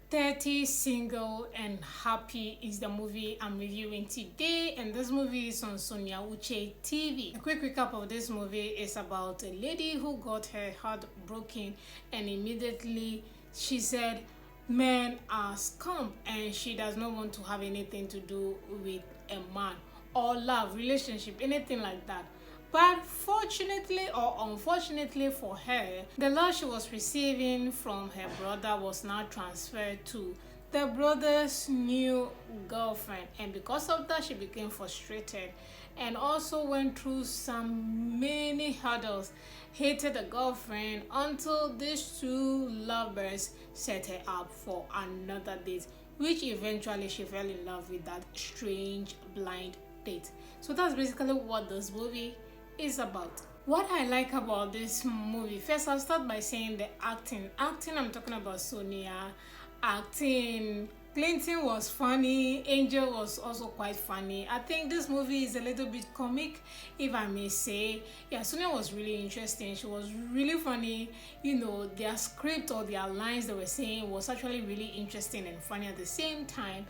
30 Single and Happy is the movie I'm reviewing today, and this movie is on Sonia Uche TV. A quick recap of this movie is about a lady who got her heart broken, and immediately she said men are scum and she does not want to have anything to do with a man or love, relationship, anything like that. But fortunately or unfortunately for her, the love she was receiving from her brother was now transferred to the brother's new girlfriend, and because of that she became frustrated and also went through some many hurdles, hated the girlfriend until these two lovers set her up for another date, which eventually she fell in love with that strange blind date. So that's basically what this movie is about. What I like about this movie, first I'll start by saying the acting. I'm talking about Sonia acting. Clinton was funny, Angel was also quite funny. I think this movie is a little bit comic, if I may say. Yeah, Sonia was really interesting. She was really funny. You know, their script or their lines they were saying was actually really interesting and funny at the same time.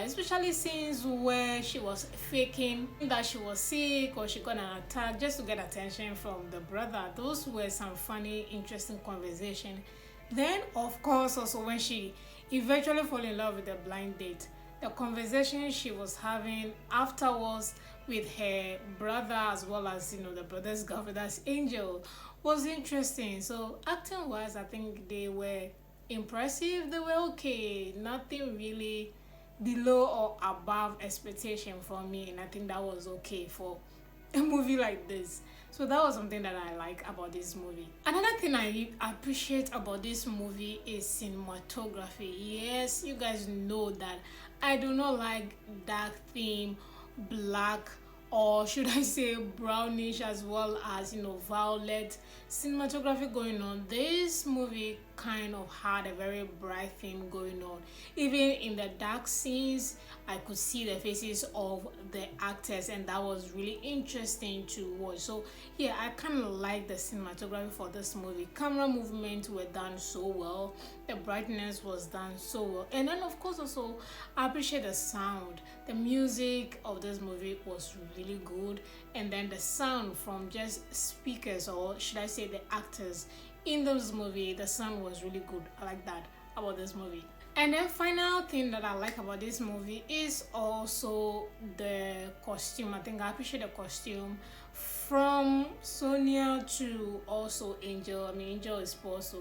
Especially scenes where she was faking that she was sick or she got an attack just to get attention from the brother. Those were some funny, interesting conversation. Then, of course, also when she eventually fall in love with the blind date, the conversation she was having afterwards with her brother as well as the brother's girlfriend, that's Angel, was interesting. So acting wise, I think they were impressive. They were okay. Nothing really below or above expectation for me, and I think that was okay for a movie like this. So that was something that I like about this movie. Another thing I appreciate about this movie is cinematography. Yes, you guys know that I do not like dark theme, black, or should I say brownish, as well as violet cinematography going on. This movie kind of had a very bright theme going on. Even in the dark scenes, I could see the faces of the actors, and that was really interesting to watch. So yeah, I kind of like the cinematography for this movie. Camera movements were done so well, the brightness was done so well, and then of course also I appreciate the sound. The music of this movie was really good, and then the sound from just speakers, or should I say the actors in this movie, the sound was really good. I like that about this movie. And then final thing that I like about this movie is also the costume. I think I appreciate the costume from Sonia to also Angel. I mean, Angel is poor, so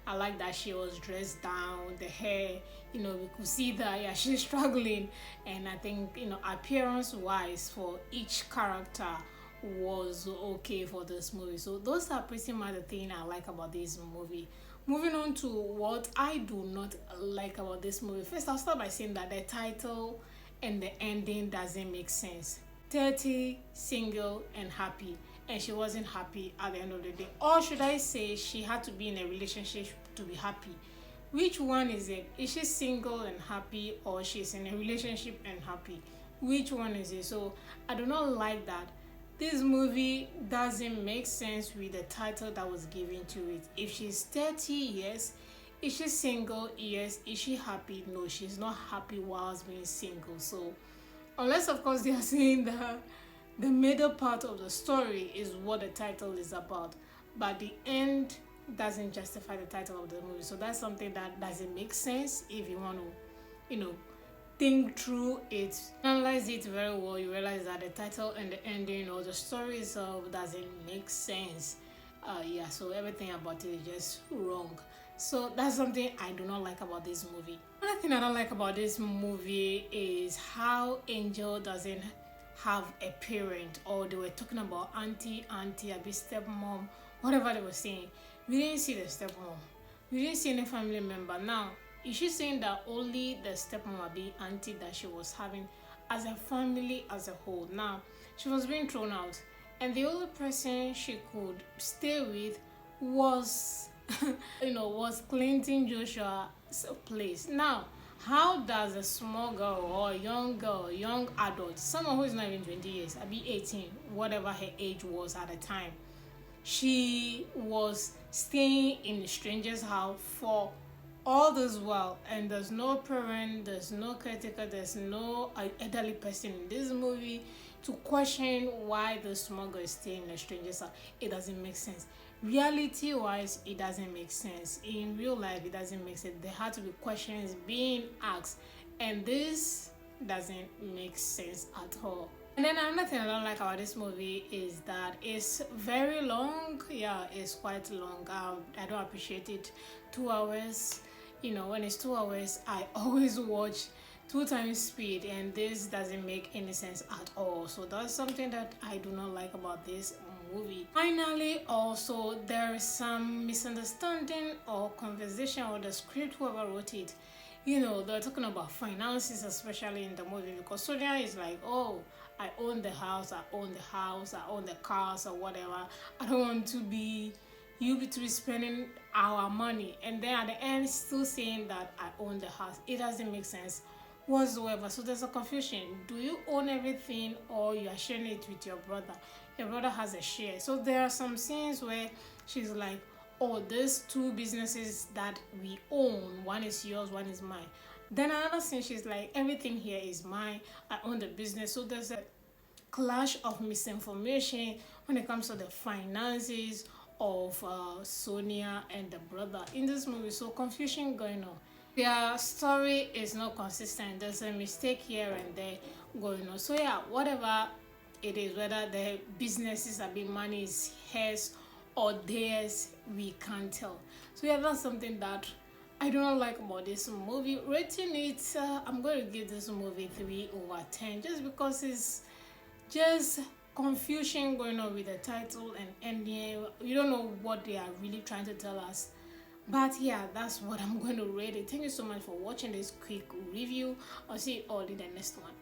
I like that she was dressed down, the hair, we could see that, yeah, she's struggling. And I think, appearance wise for each character was okay for this movie. So those are pretty much the thing I like about this movie. Moving on to what I do not like about this movie. First, I'll start by saying that the title and the ending doesn't make sense. 30, single, and happy. And she wasn't happy at the end of the day. Or should I say she had to be in a relationship to be happy? Which one is it? Is she single and happy, or she's in a relationship and happy? Which one is it? So I do not like that. This movie doesn't make sense with the title that was given to it. If she's 30, yes. Is she single? Yes. Is she happy? No, she's not happy whilst being single. So unless of course they are saying that the middle part of the story is what the title is about, but the end doesn't justify the title of the movie. So that's something that doesn't make sense. If you want to think through it, analyze it very well, you realize that the title and the ending or the story itself doesn't make sense. Yeah, so everything about it is just wrong. So that's something I do not like about this movie. Another thing I don't like about this movie is how Angel doesn't have a parent, or they were talking about auntie, abi stepmom, whatever they were saying. We didn't see the stepmom. We didn't see any family member. Now, is she saying that only the stepmom or the auntie that she was having as a family as a whole? Now, she was being thrown out, and the only person she could stay with was, was Clinton Joshua's place. Now, how does a small girl, young adult, someone who is not even 20 years, be 18, whatever her age was at the time, she was staying in a stranger's house for all this while, and there's no parent, there's no caretaker, there's no elderly person in this movie to question why the smuggler is staying in a stranger's house. It doesn't make sense. Reality wise, it doesn't make sense. In real life, it doesn't make sense. There had to be questions being asked, and this doesn't make sense at all. And then another thing I don't like about this movie is that it's very long. Yeah, it's quite long. I don't appreciate it. 2 hours. You know, when it's 2 hours, I always watch 2 times speed, and this doesn't make any sense at all. So that's something that I do not like about this movie. Finally, also there is some misunderstanding or conversation or the script whoever wrote it. You know, they're talking about finances, especially in the movie, because Sonia is like, oh, I own the house, I own the house, I own the cars or whatever. I don't want to be to be spending our money, and then at the end still saying that I own the house. It doesn't make sense whatsoever. So there's a confusion. Do you own everything, or you are sharing it with your brother? Your brother has a share. So there are some scenes where she's like, oh, there's two businesses that we own, one is yours, one is mine. Then another scene, she's like, everything here is mine, I own the business. So there's a clash of misinformation when it comes to the finances of Sonia and the brother in this movie. So confusion going on. Their story is not consistent. There's a mistake here and there going on. So yeah, whatever it is, whether the businesses are being money is hers or theirs, we can't tell. So yeah, that's something that I do not like about this movie. Rating it, I'm going to give this movie 3/10, just because it's just confusion going on with the title and ending. You don't know what they are really trying to tell us. But yeah, that's what I'm going to rate it. Thank you so much for watching this quick review. I'll see you all in the next one.